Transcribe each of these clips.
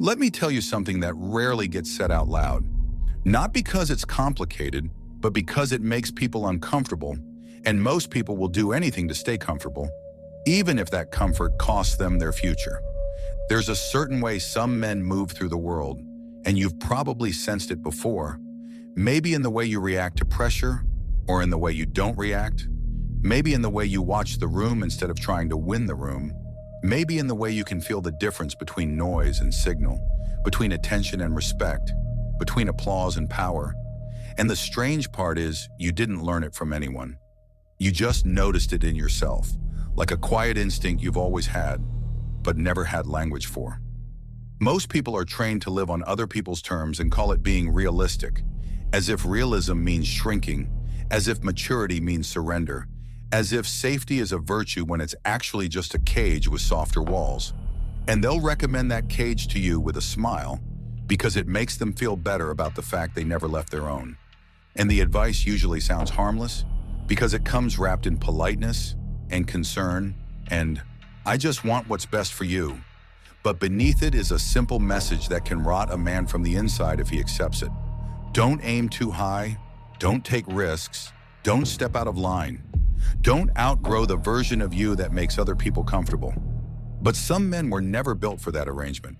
Let me tell you something that rarely gets said out loud. Not because it's complicated, but because it makes people uncomfortable, and most people will do anything to stay comfortable, even if that comfort costs them their future. There's a certain way some men move through the world, and you've probably sensed it before. Maybe in the way you react to pressure, or in the way you don't react. Maybe in the way you watch the room instead of trying to win the room. Maybe in the way you can feel the difference between noise and signal, between attention and respect, between applause and power. And the strange part is, you didn't learn it from anyone. You just noticed it in yourself, like a quiet instinct you've always had, but never had language for. Most people are trained to live on other people's terms and call it being realistic, as if realism means shrinking, as if maturity means surrender, as if safety is a virtue when it's actually just a cage with softer walls. And they'll recommend that cage to you with a smile because it makes them feel better about the fact they never left their own. And the advice usually sounds harmless because it comes wrapped in politeness and concern and, "I just want what's best for you." But beneath it is a simple message that can rot a man from the inside if he accepts it. Don't aim too high, don't take risks, don't step out of line. Don't outgrow the version of you that makes other people comfortable. But some men were never built for that arrangement.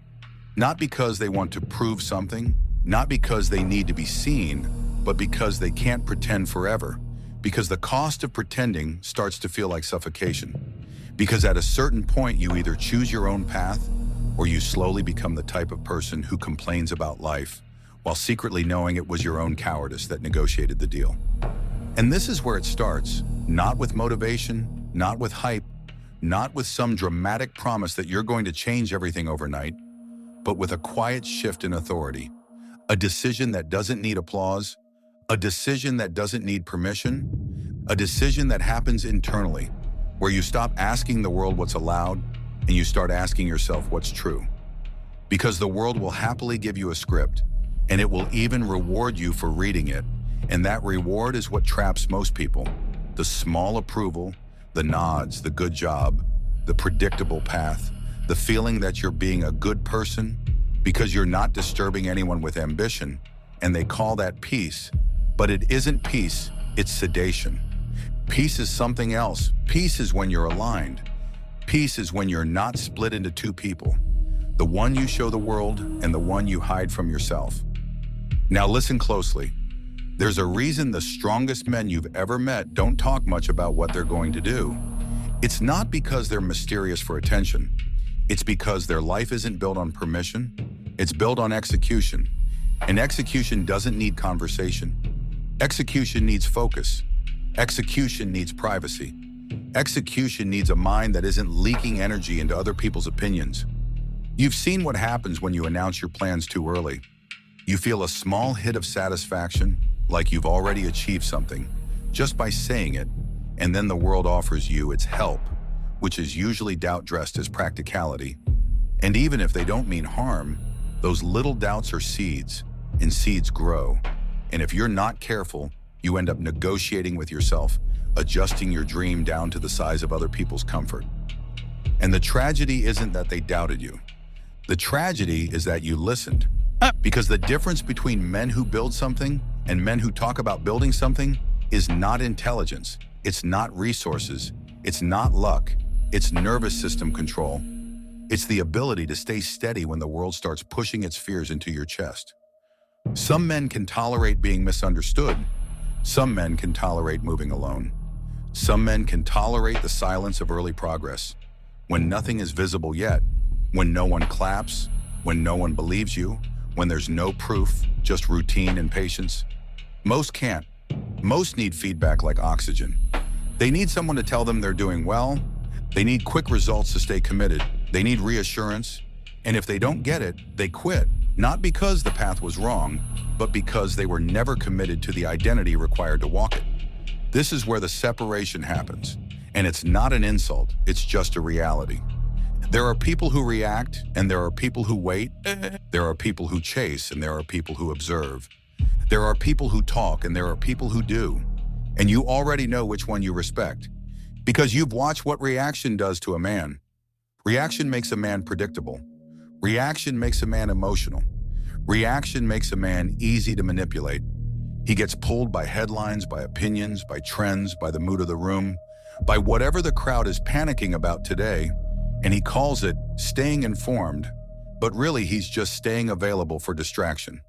Not because they want to prove something, not because they need to be seen, but because they can't pretend forever. Because the cost of pretending starts to feel like suffocation. Because at a certain point you either choose your own path, or you slowly become the type of person who complains about life, while secretly knowing it was your own cowardice that negotiated the deal. And this is where it starts, not with motivation, not with hype, not with some dramatic promise that you're going to change everything overnight, but with a quiet shift in authority, a decision that doesn't need applause, a decision that doesn't need permission, a decision that happens internally, where you stop asking the world what's allowed and you start asking yourself what's true. Because the world will happily give you a script, and it will even reward you for reading it. And that reward is what traps most people. The small approval, the nods, the good job, the predictable path, the feeling that you're being a good person because you're not disturbing anyone with ambition, and they call that peace. But it isn't peace, it's sedation. Peace is something else. Peace is when you're aligned. Peace is when you're not split into two people, the one you show the world and the one you hide from yourself. Now listen closely. There's a reason the strongest men you've ever met don't talk much about what they're going to do. It's not because they're mysterious for attention. It's because their life isn't built on permission. It's built on execution. And execution doesn't need conversation. Execution needs focus. Execution needs privacy. Execution needs a mind that isn't leaking energy into other people's opinions. You've seen what happens when you announce your plans too early. You feel a small hit of satisfaction, like you've already achieved something, just by saying it, and then the world offers you its help, which is usually doubt dressed as practicality. And even if they don't mean harm, those little doubts are seeds, and seeds grow. And if you're not careful, you end up negotiating with yourself, adjusting your dream down to the size of other people's comfort. And the tragedy isn't that they doubted you. The tragedy is that you listened. Because the difference between men who build something and men who talk about building something is not intelligence, it's not resources, it's not luck, it's nervous system control. It's the ability to stay steady when the world starts pushing its fears into your chest. Some men can tolerate being misunderstood. Some men can tolerate moving alone. Some men can tolerate the silence of early progress, when nothing is visible yet, when no one claps, when no one believes you, when there's no proof, just routine and patience. Most can't. Most need feedback like oxygen. They need someone to tell them they're doing well. They need quick results to stay committed. They need reassurance. And if they don't get it, they quit. Not because the path was wrong, but because they were never committed to the identity required to walk it. This is where the separation happens. And it's not an insult, it's just a reality. There are people who react, and there are people who wait. There are people who chase, and there are people who observe. There are people who talk, and there are people who do. And you already know which one you respect, because you've watched what reaction does to a man. Reaction makes a man predictable. Reaction makes a man emotional. Reaction makes a man easy to manipulate. He gets pulled by headlines, by opinions, by trends, by the mood of the room, by whatever the crowd is panicking about today, and he calls it staying informed, but really he's just staying available for distraction.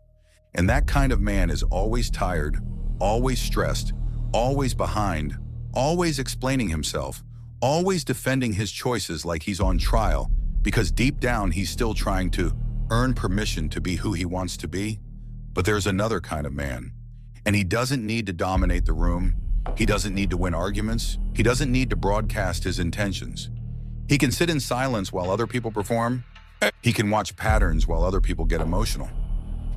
And that kind of man is always tired, always stressed, always behind, always explaining himself, always defending his choices like he's on trial, because deep down he's still trying to earn permission to be who he wants to be. But there's another kind of man, and he doesn't need to dominate the room. He doesn't need to win arguments. He doesn't need to broadcast his intentions. He can sit in silence while other people perform. He can watch patterns while other people get emotional.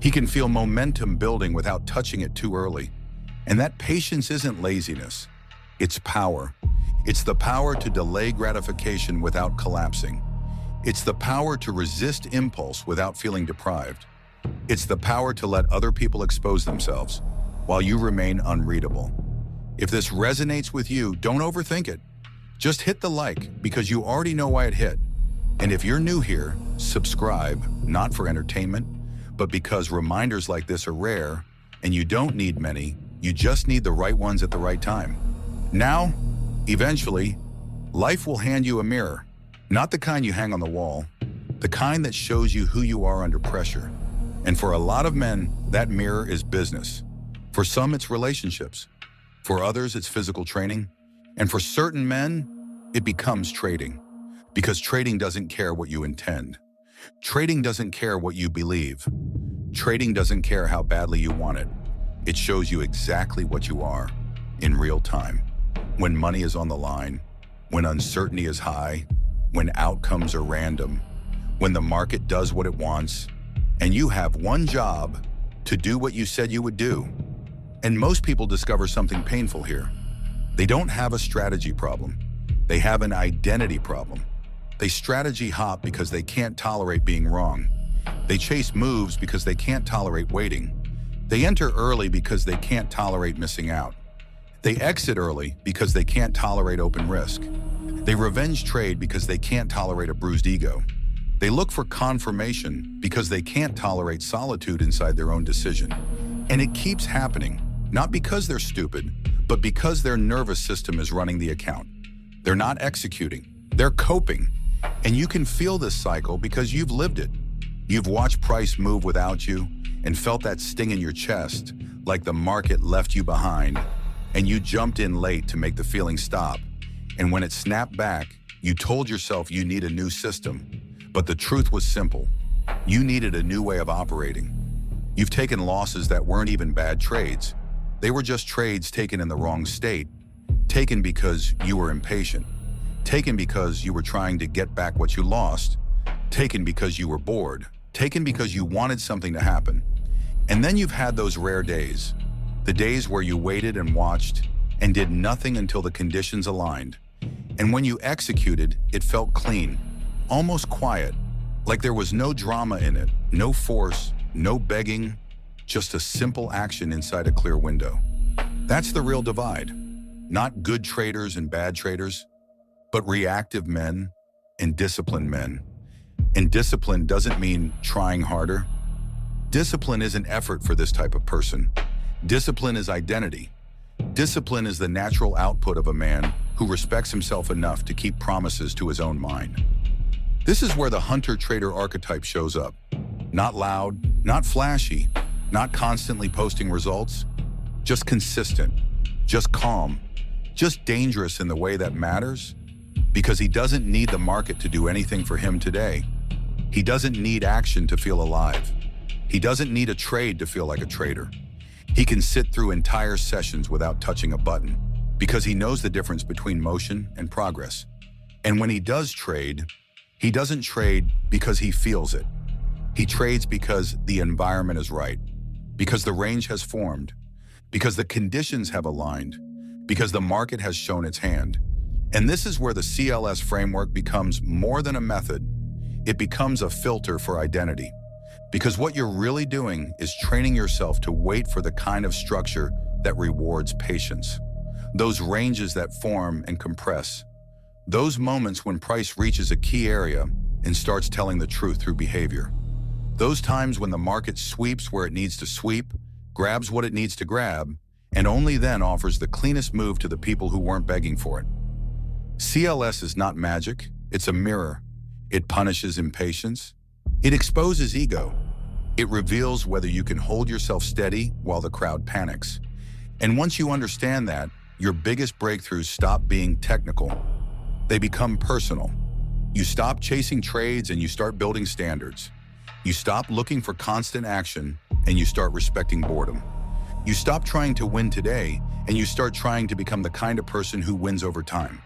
He can feel momentum building without touching it too early. And that patience isn't laziness. It's power. It's the power to delay gratification without collapsing. It's the power to resist impulse without feeling deprived. It's the power to let other people expose themselves while you remain unreadable. If this resonates with you, don't overthink it. Just hit the like because you already know why it hit. And if you're new here, subscribe, not for entertainment, but because reminders like this are rare and you don't need many, you just need the right ones at the right time. Now, eventually, life will hand you a mirror, not the kind you hang on the wall, the kind that shows you who you are under pressure. And for a lot of men, that mirror is business. For some, it's relationships. For others, it's physical training. And for certain men, it becomes trading. Because trading doesn't care what you intend. Trading doesn't care what you believe. Trading doesn't care how badly you want it. It shows you exactly what you are in real time. When money is on the line, when uncertainty is high, when outcomes are random, when the market does what it wants, and you have one job to do what you said you would do. And most people discover something painful here. They don't have a strategy problem. They have an identity problem. They strategy hop because they can't tolerate being wrong. They chase moves because they can't tolerate waiting. They enter early because they can't tolerate missing out. They exit early because they can't tolerate open risk. They revenge trade because they can't tolerate a bruised ego. They look for confirmation because they can't tolerate solitude inside their own decision. And it keeps happening, not because they're stupid, but because their nervous system is running the account. They're not executing, they're coping. And you can feel this cycle because you've lived it. You've watched price move without you and felt that sting in your chest, like the market left you behind, and you jumped in late to make the feeling stop. And when it snapped back, you told yourself you need a new system. But the truth was simple. You needed a new way of operating. You've taken losses that weren't even bad trades. They were just trades taken in the wrong state, taken because you were impatient, taken because you were trying to get back what you lost, taken because you were bored, taken because you wanted something to happen. And then you've had those rare days, the days where you waited and watched and did nothing until the conditions aligned. And when you executed, it felt clean, almost quiet, like there was no drama in it, no force, no begging, just a simple action inside a clear window. That's the real divide. Not good traders and bad traders, but reactive men and disciplined men. And discipline doesn't mean trying harder. Discipline is an effort for this type of person. Discipline is identity. Discipline is the natural output of a man who respects himself enough to keep promises to his own mind. This is where the hunter-trader archetype shows up. Not loud, not flashy, not constantly posting results, just consistent, just calm, just dangerous in the way that matters, because he doesn't need the market to do anything for him today. He doesn't need action to feel alive. He doesn't need a trade to feel like a trader. He can sit through entire sessions without touching a button because he knows the difference between motion and progress. And when he does trade, he doesn't trade because he feels it. He trades because the environment is right, because the range has formed, because the conditions have aligned, because the market has shown its hand. And this is where the CLS framework becomes more than a method. It becomes a filter for identity. Because what you're really doing is training yourself to wait for the kind of structure that rewards patience. Those ranges that form and compress. Those moments when price reaches a key area and starts telling the truth through behavior. Those times when the market sweeps where it needs to sweep, grabs what it needs to grab, and only then offers the cleanest move to the people who weren't begging for it. CLS is not magic, it's a mirror. It punishes impatience. It exposes ego. It reveals whether you can hold yourself steady while the crowd panics. And once you understand that, your biggest breakthroughs stop being technical. They become personal. You stop chasing trades and you start building standards. You stop looking for constant action and you start respecting boredom. You stop trying to win today and you start trying to become the kind of person who wins over time.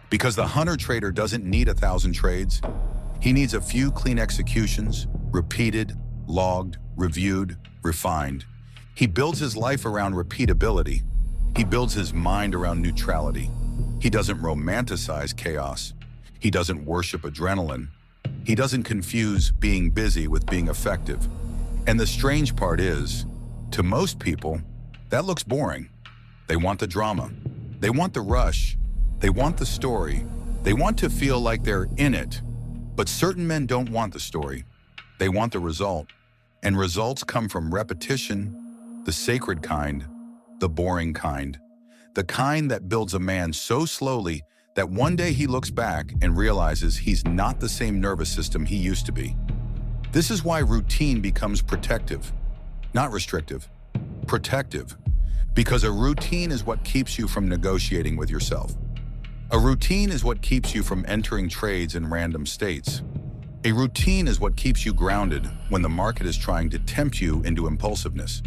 Because the hunter-trader doesn't need 1,000 trades. He needs a few clean executions, repeated, logged, reviewed, refined. He builds his life around repeatability. He builds his mind around neutrality. He doesn't romanticize chaos. He doesn't worship adrenaline. He doesn't confuse being busy with being effective. And the strange part is, to most people, that looks boring. They want the drama. They want the rush. They want the story. They want to feel like they're in it. But certain men don't want the story. They want the result. And results come from repetition, the sacred kind, the boring kind. The kind that builds a man so slowly that one day he looks back and realizes he's not the same nervous system he used to be. This is why routine becomes protective, not restrictive. Protective, because a routine is what keeps you from negotiating with yourself. A routine is what keeps you from entering trades in random states. A routine is what keeps you grounded when the market is trying to tempt you into impulsiveness.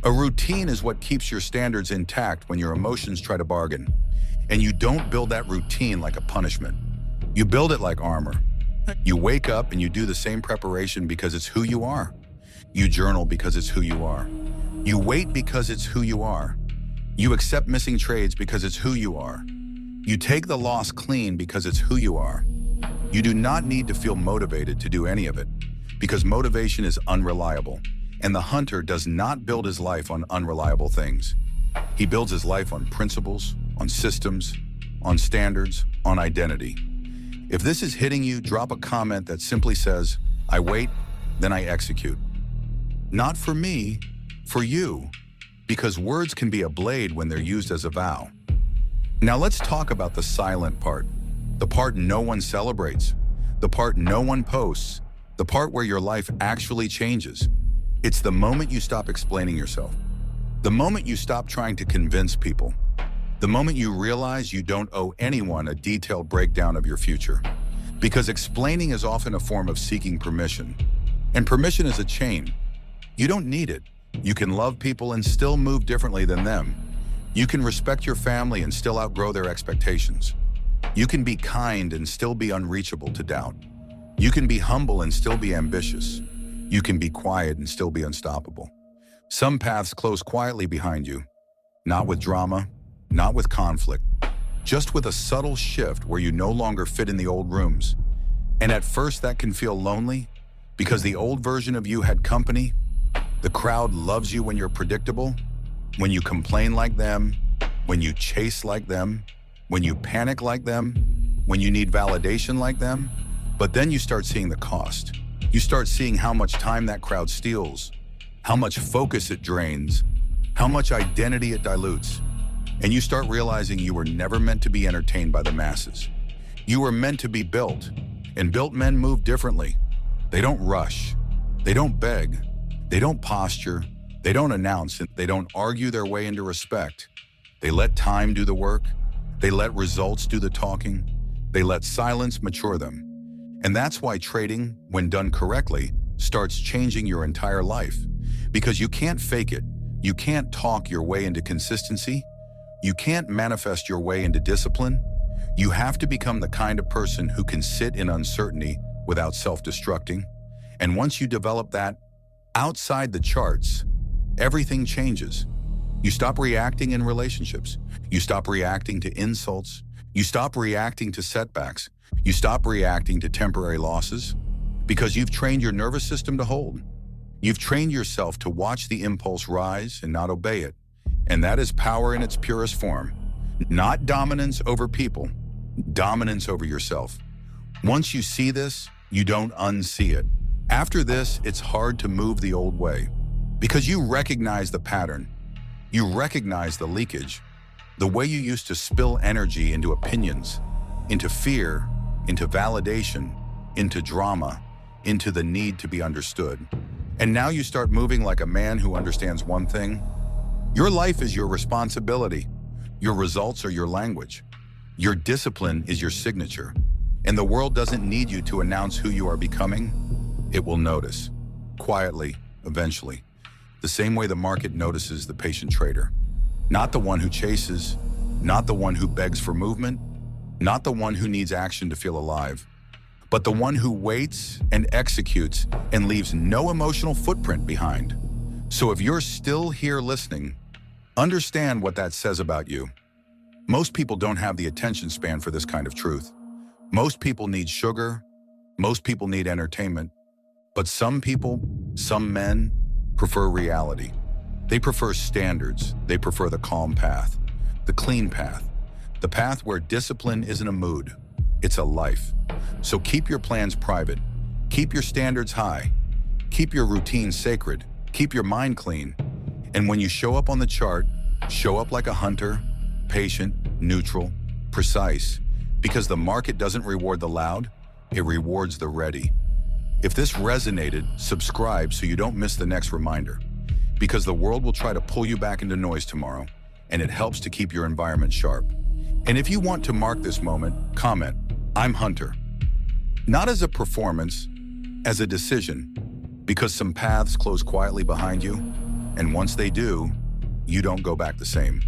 A routine is what keeps your standards intact when your emotions try to bargain. And you don't build that routine like a punishment. You build it like armor. You wake up and you do the same preparation because it's who you are. You journal because it's who you are. You wait because it's who you are. You accept missing trades because it's who you are. You take the loss clean because it's who you are. You do not need to feel motivated to do any of it, because motivation is unreliable, and the hunter does not build his life on unreliable things. He builds his life on principles, on systems, on standards, on identity. If this is hitting you, drop a comment that simply says, "I wait, then I execute." Not for me, for you, because words can be a blade when they're used as a vow. Now let's talk about the silent part, the part no one celebrates, the part no one posts, the part where your life actually changes. It's the moment you stop explaining yourself, the moment you stop trying to convince people, the moment you realize you don't owe anyone a detailed breakdown of your future. Because explaining is often a form of seeking permission, and permission is a chain. You don't need it. You can love people and still move differently than them. You can respect your family and still outgrow their expectations. You can be kind and still be unreachable to doubt. You can be humble and still be ambitious. You can be quiet and still be unstoppable. Some paths close quietly behind you, not with drama, not with conflict, just with a subtle shift where you no longer fit in the old rooms. And at first that can feel lonely because the old version of you had company. The crowd loves you when you're predictable, when you complain like them, when you chase like them, when you panic like them, when you need validation like them. But then you start seeing the cost. You start seeing how much time that crowd steals, how much focus it drains, how much identity it dilutes. And you start realizing you were never meant to be entertained by the masses. You were meant to be built, and built men move differently. They don't rush, they don't beg, they don't posture, they don't announce, and they don't argue their way into respect. They let time do the work. They let results do the talking. They let silence mature them. And that's why trading, when done correctly, starts changing your entire life. Because you can't fake it. You can't talk your way into consistency. You can't manifest your way into discipline. You have to become the kind of person who can sit in uncertainty without self-destructing. And once you develop that, outside the charts, everything changes. You stop reacting in relationships. You stop reacting to insults. You stop reacting to setbacks. You stop reacting to temporary losses because you've trained your nervous system to hold. You've trained yourself to watch the impulse rise and not obey it. And that is power in its purest form. Not dominance over people, dominance over yourself. Once you see this, You don't unsee it. After this, it's hard to move the old way because you recognize the pattern. You recognize the leakage, the way you used to spill energy into opinions, into fear, into validation, into drama, into the need to be understood. And now you start moving like a man who understands one thing. Your life is your responsibility. Your results are your language. Your discipline is your signature. And the world doesn't need you to announce who you are becoming. It will notice, quietly, eventually, the same way the market notices the patient trader. Not the one who chases, not the one who begs for movement, not the one who needs action to feel alive, but the one who waits and executes and leaves no emotional footprint behind. So if you're still here listening, understand what that says about you. Most people don't have the attention span for this kind of truth. Most people need sugar, most people need entertainment, but some people, some men, prefer reality. They prefer standards, they prefer the calm path, the clean path, the path where discipline isn't a mood, it's a life. So keep your plans private, keep your standards high, keep your routine sacred, keep your mind clean. And when you show up on the chart, show up like a hunter, patient, neutral, precise, because the market doesn't reward the loud, it rewards the ready. If this resonated, subscribe so you don't miss the next reminder, because the world will try to pull you back into noise tomorrow, and it helps to keep your environment sharp. And if you want to mark this moment, comment, "I'm Hunter." Not as a performance, as a decision, because some paths close quietly behind you, and once they do, you don't go back the same.